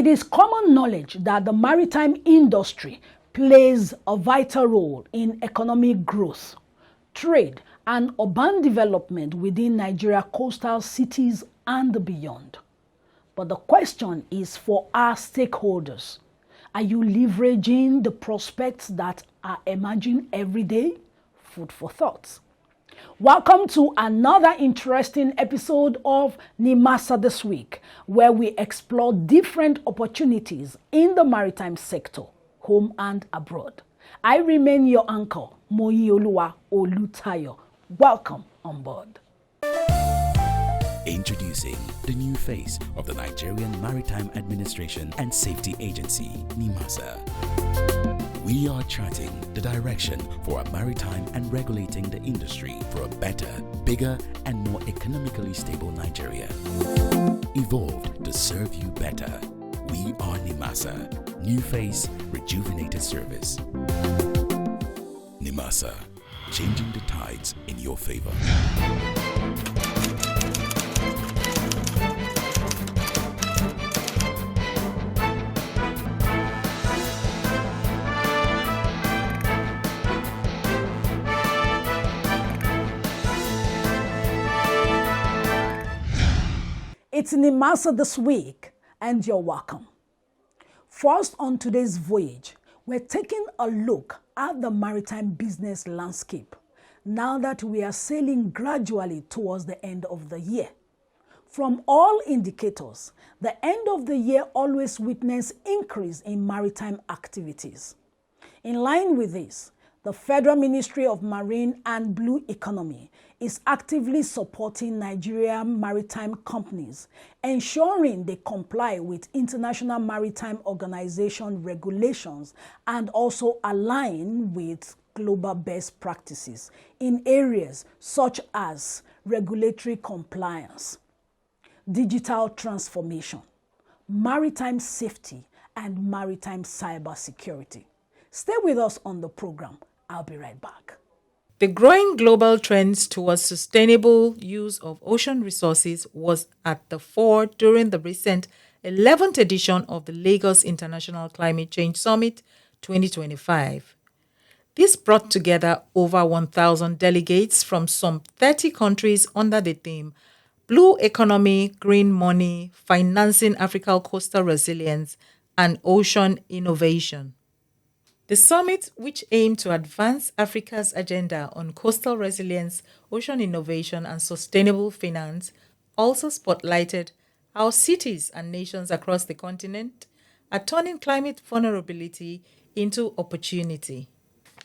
It is common knowledge that the maritime industry plays a vital role in economic growth, trade, and urban development within Nigeria's coastal cities and beyond. But the question is for our stakeholders. Are you leveraging the prospects that are emerging every day? Food for thought. Welcome to another interesting episode of NImasa This Week, where we explore different opportunities in the maritime sector, home and abroad. I remain your anchor, Moyioluwa Olutayo. Welcome on board. Introducing the new face of the Nigerian Maritime Administration and Safety Agency, NImasa. We are charting the direction for a maritime and regulating the industry for a better, bigger, and more economically stable Nigeria. Evolved to serve you better. We are NImasa. New face, rejuvenated service. NImasa, changing the tides in your favor. It's NImasa This Week, and you're welcome. First, on today's voyage, we're taking a look at the maritime business landscape now that we are sailing gradually towards the end of the year. From all indicators, the end of the year always witnesses increase in maritime activities. In line with this, the Federal Ministry of Marine and Blue Economy is actively supporting Nigerian maritime companies, ensuring they comply with International Maritime Organization regulations and also align with global best practices in areas such as regulatory compliance, digital transformation, maritime safety, and maritime cybersecurity. Stay with us on the program. I'll be right back. The growing global trends towards sustainable use of ocean resources was at the fore during the recent 11th edition of the Lagos International Climate Change Summit 2025. This brought together over 1,000 delegates from some 30 countries under the theme Blue Economy, Green Money, Financing African Coastal Resilience, and Ocean Innovation. The summit, which aimed to advance Africa's agenda on coastal resilience, ocean innovation, and sustainable finance, also spotlighted how cities and nations across the continent are turning climate vulnerability into opportunity.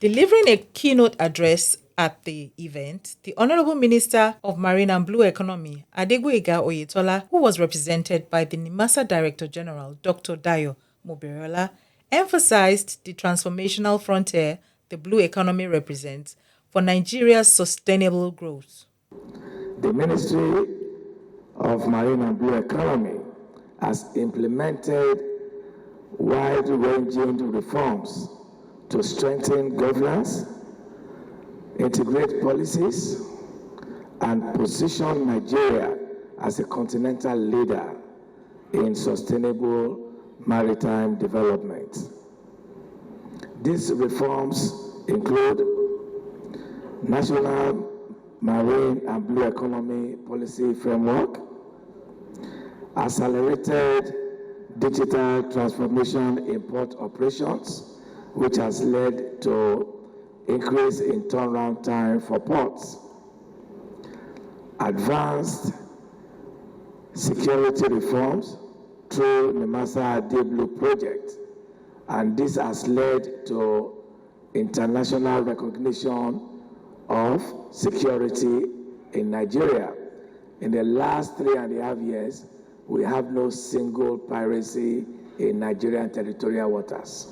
Delivering a keynote address at the event, the Honorable Minister of Marine and Blue Economy, Adegboyega Oyetola, who was represented by the NImasa Director General, Dr. Dayo Moberiola, emphasized the transformational frontier the blue economy represents for Nigeria's sustainable growth. The Ministry of Marine and Blue Economy has implemented wide-ranging reforms to strengthen governance, integrate policies, and position Nigeria as a continental leader in sustainable maritime development. These reforms include National Marine and Blue Economy Policy Framework, accelerated digital transformation in port operations, which has led to increase in turnaround time for ports, advanced security reforms through NImasa Blue project, and this has led to international recognition of security in Nigeria. In the last 3.5 years, we have no single piracy in Nigerian territorial waters.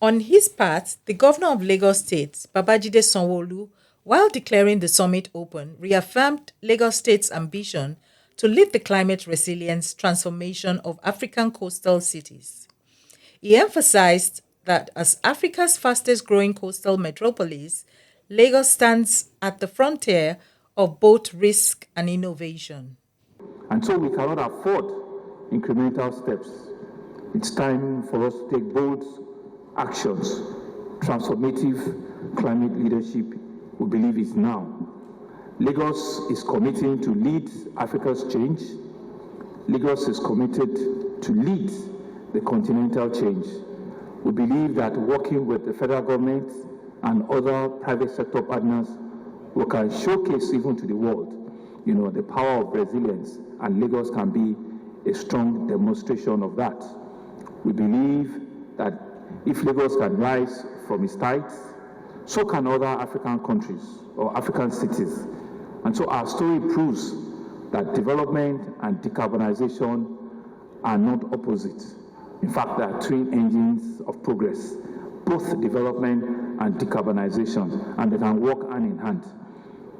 On his part, the Governor of Lagos State, Babajide Sanwo-Olu, while declaring the summit open, reaffirmed Lagos State's ambition to lead the climate resilience transformation of African coastal cities. He emphasized that as Africa's fastest growing coastal metropolis, Lagos stands at the frontier of both risk and innovation. And so we cannot afford incremental steps. It's time for us to take bold actions. Transformative climate leadership, we believe, is now. Lagos is committing to lead Africa's change. Lagos is committed to lead the continental change. We believe that working with the federal government and other private sector partners, we can showcase even to the world, the power of resilience, and Lagos can be a strong demonstration of that. We believe that if Lagos can rise from its heights, so can other African countries or African cities. And so our story proves that development and decarbonization are not opposite. In fact, they are twin engines of progress, both development and decarbonization, and they can work hand in hand.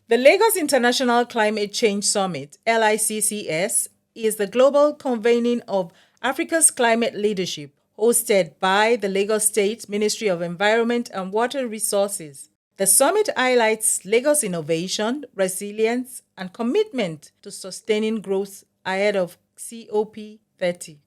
The Lagos International Climate Change Summit, LICCS, is the global convening of Africa's climate leadership, hosted by the Lagos State Ministry of Environment and Water Resources. The summit highlights Lagos' innovation, resilience, and commitment to sustaining growth ahead of COP30.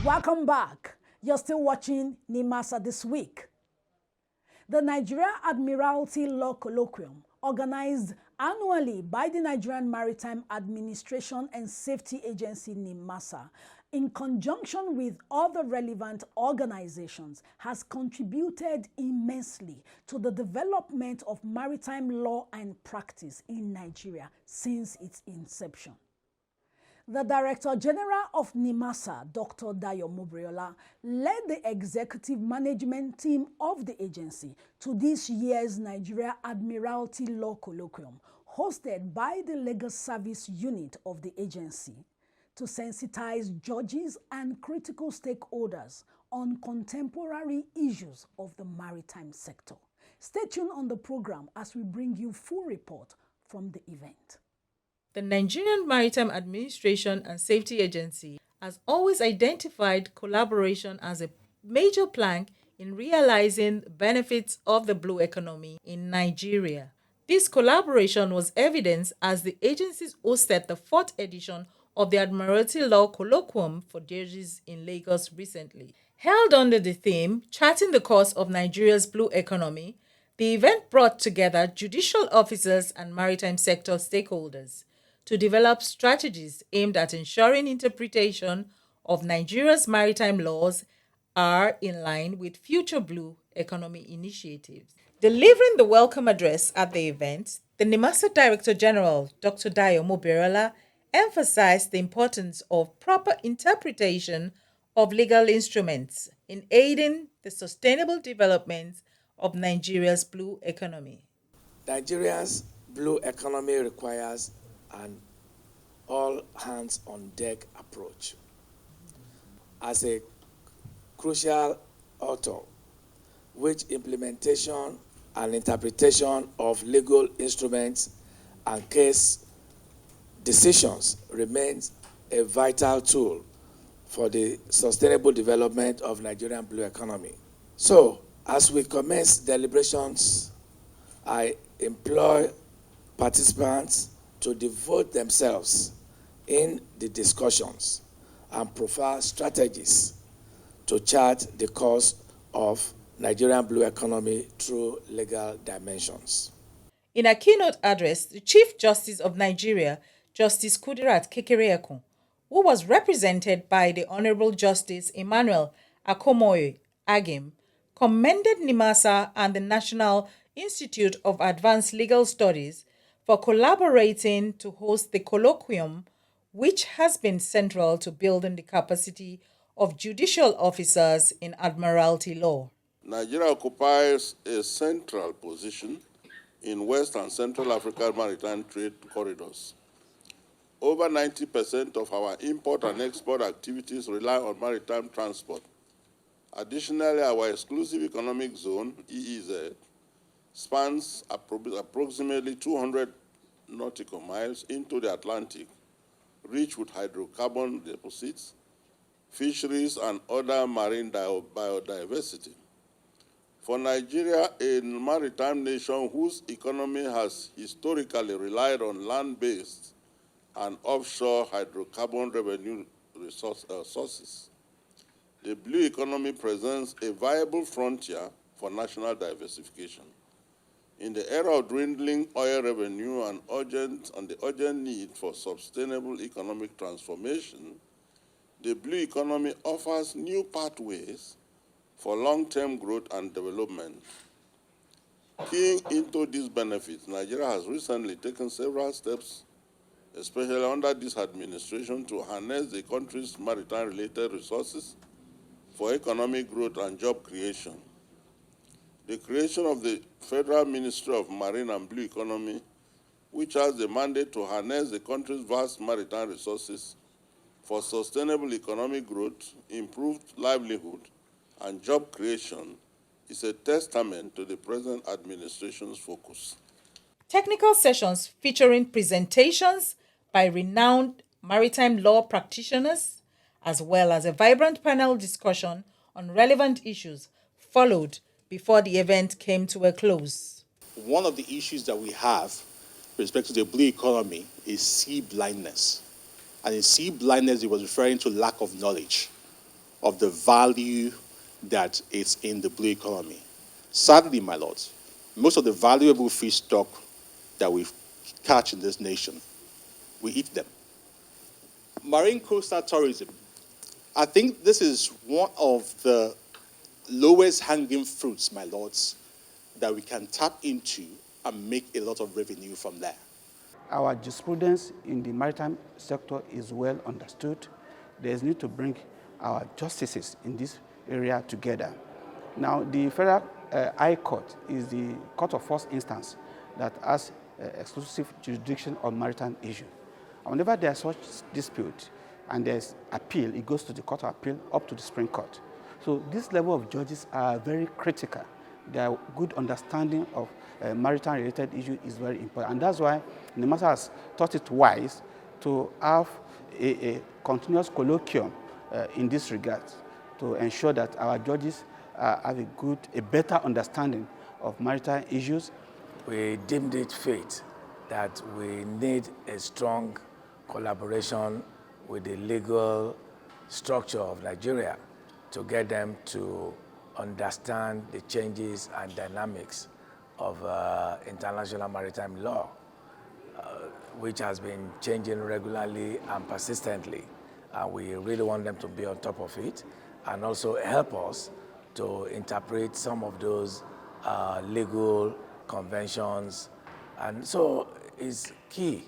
Welcome back. You're still watching NImasa This Week. The Nigeria Admiralty Law Colloquium, organized annually by the Nigerian Maritime Administration and Safety Agency NImasa, in conjunction with other relevant organizations, has contributed immensely to the development of maritime law and practice in Nigeria since its inception. The Director General of NImasa, Dr. Dayo Mubriola, led the executive management team of the agency to this year's Nigeria Admiralty Law Colloquium, hosted by the Legal Service Unit of the agency, to sensitize judges and critical stakeholders on contemporary issues of the maritime sector. Stay tuned on the program as we bring you full report from the event. The Nigerian Maritime Administration and Safety Agency has always identified collaboration as a major plank in realizing the benefits of the blue economy in Nigeria. This collaboration was evidenced as the agencies hosted the 4th edition of the Admiralty Law Colloquium for Judges in Lagos recently. Held under the theme, Charting the Course of Nigeria's Blue Economy, the event brought together judicial officers and maritime sector stakeholders to develop strategies aimed at ensuring interpretation of Nigeria's maritime laws are in line with future blue economy initiatives. Delivering the welcome address at the event, the NImasa Director General, Dr. Dayo Mubriola, emphasized the importance of proper interpretation of legal instruments in aiding the sustainable development of Nigeria's blue economy. Nigeria's blue economy requires an all-hands-on-deck approach. As a crucial author, which implementation and interpretation of legal instruments and case decisions remains a vital tool for the sustainable development of Nigerian blue economy. So, as we commence deliberations, I employ participants to devote themselves in the discussions and profile strategies to chart the course of Nigerian blue economy through legal dimensions. In a keynote address, the Chief Justice of Nigeria, Justice Kudirat Kekereekun, who was represented by the Honorable Justice Emmanuel Akomoye Agim, commended NImasa and the National Institute of Advanced Legal Studies for collaborating to host the colloquium, which has been central to building the capacity of judicial officers in Admiralty law. Nigeria occupies a central position in West and Central African maritime trade corridors. Over 90% of our import and export activities rely on maritime transport. Additionally, our exclusive economic zone, EEZ, spans approximately 200 nautical miles into the Atlantic, rich with hydrocarbon deposits, fisheries, and other marine biodiversity. For Nigeria, a maritime nation whose economy has historically relied on land-based and offshore hydrocarbon revenue sources, the blue economy presents a viable frontier for national diversification. In the era of dwindling oil revenue and the urgent need for sustainable economic transformation, the blue economy offers new pathways for long-term growth and development. Keying into these benefits, Nigeria has recently taken several steps, especially under this administration, to harness the country's maritime-related resources for economic growth and job creation. The creation of the Federal Ministry of Marine and Blue Economy, which has the mandate to harness the country's vast maritime resources for sustainable economic growth, improved livelihood, and job creation, is a testament to the present administration's focus. Technical sessions featuring presentations by renowned maritime law practitioners, as well as a vibrant panel discussion on relevant issues, followed before the event came to a close. One of the issues that we have with respect to the blue economy is sea blindness. And in sea blindness, it was referring to lack of knowledge of the value that is in the blue economy. Sadly, my lords, most of the valuable fish stock that we catch in this nation, we eat them. Marine coastal tourism. I think this is one of the lowest hanging fruits, my lords, that we can tap into and make a lot of revenue from there. Our jurisprudence in the maritime sector is well understood. There is need to bring our justices in this area together. Now, the Federal High Court is the court of first instance that has exclusive jurisdiction on maritime issue. And whenever there is such dispute and there's appeal, it goes to the Court of Appeal up to the Supreme Court. So this level of judges are very critical. Their good understanding of maritime-related issue is very important. And that's why NImasa has thought it wise to have a continuous colloquium in this regard to ensure that our judges have a better understanding of maritime issues. We deemed it fit that we need a strong collaboration with the legal structure of Nigeria to get them to understand the changes and dynamics of international maritime law, which has been changing regularly and persistently. And we really want them to be on top of it and also help us to interpret some of those legal conventions. And so it's key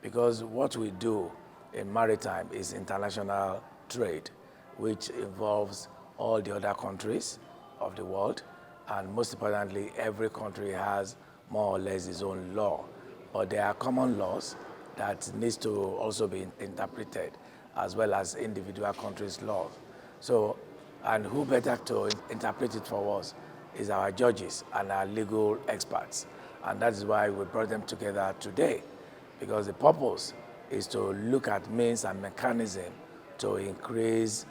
because what we do in maritime is international trade, which involves all the other countries of the world. And most importantly, every country has more or less its own law. But there are common laws that needs to also be interpreted as well as individual countries' laws. So, and who better to interpret it for us is our judges and our legal experts. And that is why we brought them together today, because the purpose is to look at means and mechanism to increase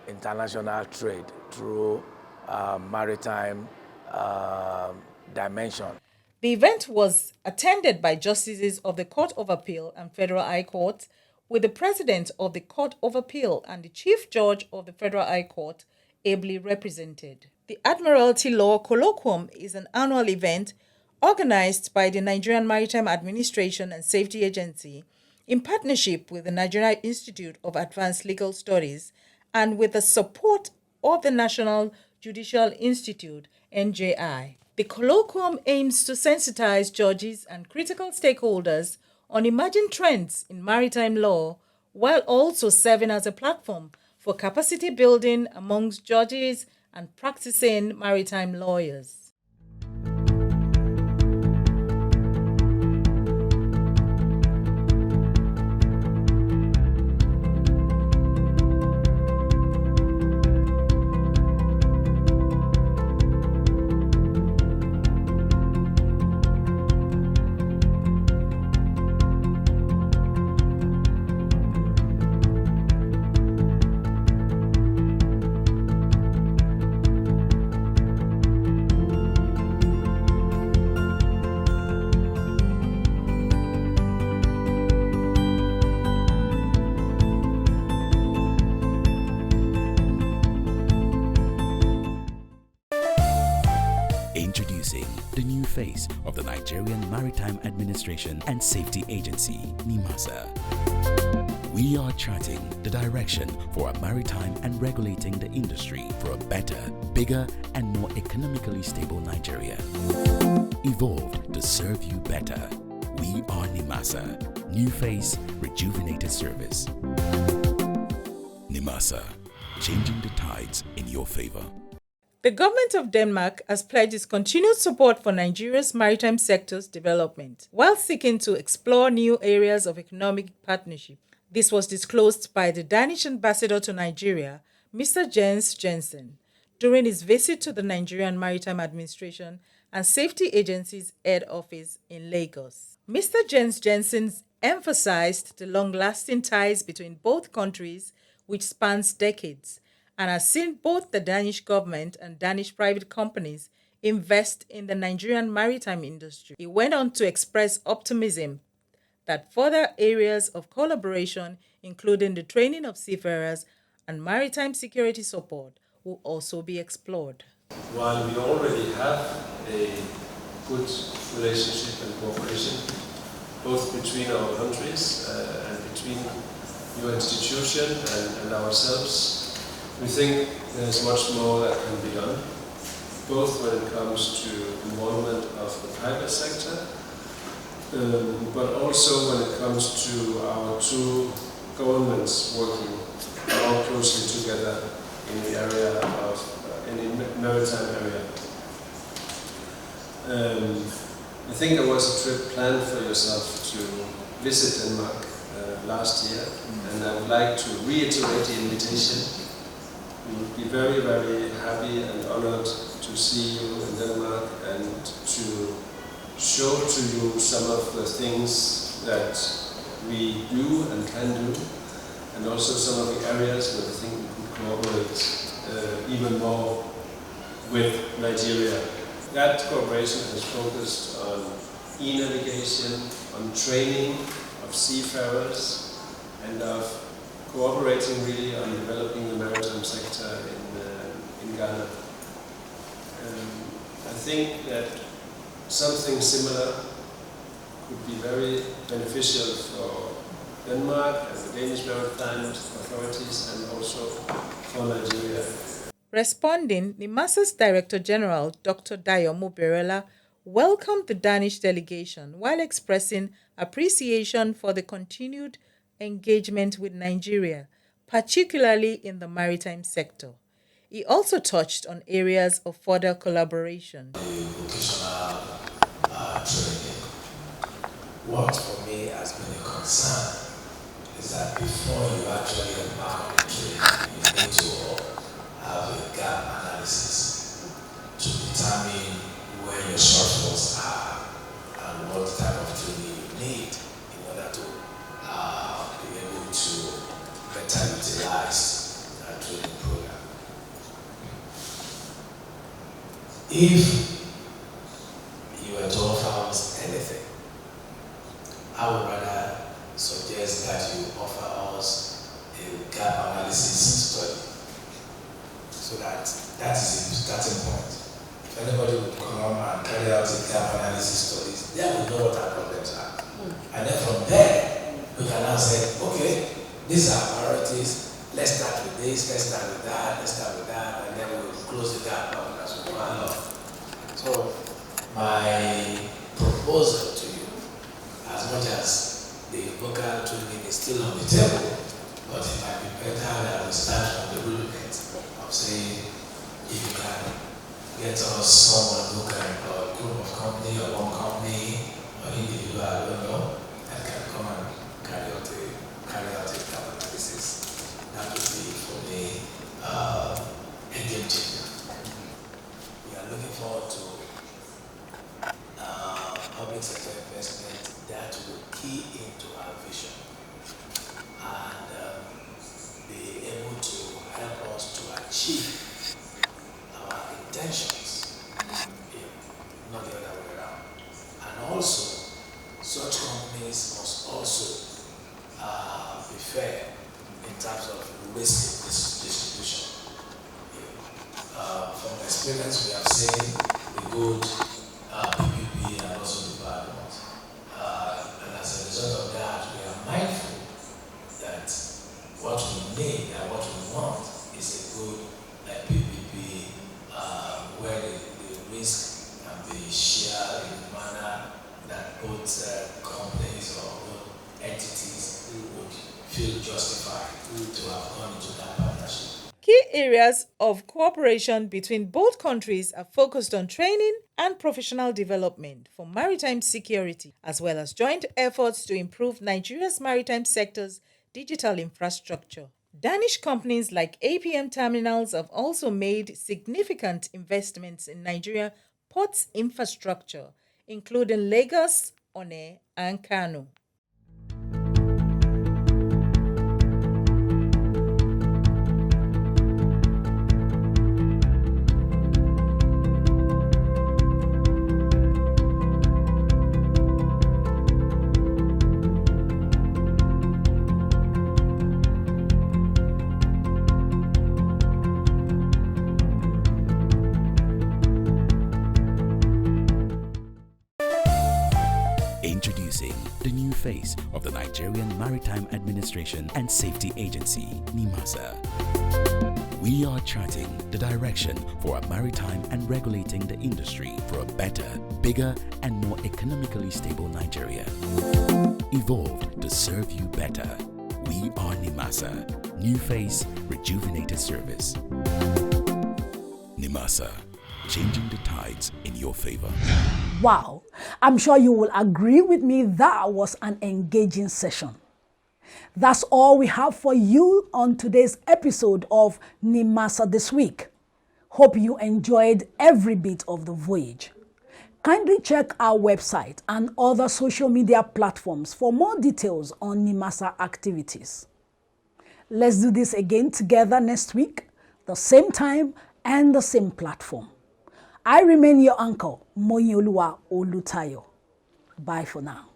international trade through maritime dimension. The event was attended by justices of the Court of Appeal and Federal High Court, with the President of the Court of Appeal and the Chief Judge of the Federal High Court ably represented. The Admiralty Law Colloquium is an annual event organized by the Nigerian Maritime Administration and Safety Agency in partnership with the Nigerian Institute of Advanced Legal Studies and with the support of the National Judicial Institute, NJI. The colloquium aims to sensitize judges and critical stakeholders on emerging trends in maritime law, while also serving as a platform for capacity building amongst judges and practicing maritime lawyers. Introducing the new face of the Nigerian Maritime Administration and Safety Agency, NImasa. We are charting the direction for a maritime and regulating the industry for a better, bigger, and more economically stable Nigeria. Evolved to serve you better. We are NImasa. New face, rejuvenated service. NImasa, changing the tides in your favor. The government of Denmark has pledged its continued support for Nigeria's maritime sector's development, while seeking to explore new areas of economic partnership. This was disclosed by the Danish ambassador to Nigeria, Mr. Jens Jensen, during his visit to the Nigerian Maritime Administration and Safety Agency's head office in Lagos. Mr. Jens Jensen emphasized the long-lasting ties between both countries, which spans decades, and has seen both the Danish government and Danish private companies invest in the Nigerian maritime industry. He went on to express optimism that further areas of collaboration, including the training of seafarers and maritime security support, will also be explored. While we already have a good relationship and cooperation, both between our countries and between your institution and ourselves, we think there's much more that can be done, both when it comes to involvement of the private sector, but also when it comes to our two governments working more closely together in the area of, in the maritime area. I think there was a trip planned for yourself to visit Denmark last year, and I would like to reiterate the invitation. We would be very, very happy and honored to see you in Denmark and to show to you some of the things that we do and can do, and also some of the areas where I think we could cooperate even more with Nigeria. That cooperation has focused on e-navigation, on training of seafarers, and of cooperating really on developing the maritime sector in Ghana. I think that something similar could be very beneficial for Denmark and the Danish maritime authorities, and also for Nigeria. Responding, NImasa's Director General, Dr. Dayomo Berela, welcomed the Danish delegation while expressing appreciation for the continued engagement with Nigeria, particularly in the maritime sector. He also touched on areas of further collaboration. The vocational training. What for me has been a concern is that before you actually embark on training, you need to have a gap analysis to determine where your shortfalls are and what type of training you need in order to be able to better utilize if you were to offer us anything, I would rather suggest that you offer us a gap analysis study, so that is a starting point. If anybody would come and carry out a gap analysis studies, then we know what our problems are. And then from there, we can now say, okay, these are priorities, let's start with this, let's start with that, let's start with that, and then we'll close the gap as we go along. So, my proposal to you, as much as the vocal training is still on the table, but it might be better that we start from the rudiment of saying, if you can get us someone who can, or a group of company, or one company, or individual, I don't know, that can come and carry out a gap analysis. That would be, for me, a game changer. We are looking forward to public sector investment that will key into our vision and be able to help us to achieve our intentions, not the other way around. And also, such companies must also be fair in terms of risk distribution. From experience, we have seen the good PPP and also the bad ones. And as a result of that, we are mindful that what we need and what we want is a good PPP where the risk can be shared in a manner that both companies or both entities would feel justified to have gone into that partnership. Key areas of cooperation between both countries are focused on training and professional development for maritime security, as well as joint efforts to improve Nigeria's maritime sector's digital infrastructure. Danish companies like APM Terminals have also made significant investments in Nigeria ports infrastructure, including Lagos, Onne, and Kano. Introducing the new face of the Nigerian Maritime Administration and Safety Agency, NImasa. We are charting the direction for a maritime and regulating the industry for a better, bigger, and more economically stable Nigeria. Evolved to serve you better. We are NImasa. New face, rejuvenated service. NImasa. Changing the tides in your favor. Wow, I'm sure you will agree with me that was an engaging session. That's all we have for you on today's episode of NImasa This Week. Hope you enjoyed every bit of the voyage. Kindly check our website and other social media platforms for more details on NImasa activities. Let's do this again together next week, the same time and the same platform. I remain your uncle, Moyioluwa Olutayo. Bye for now.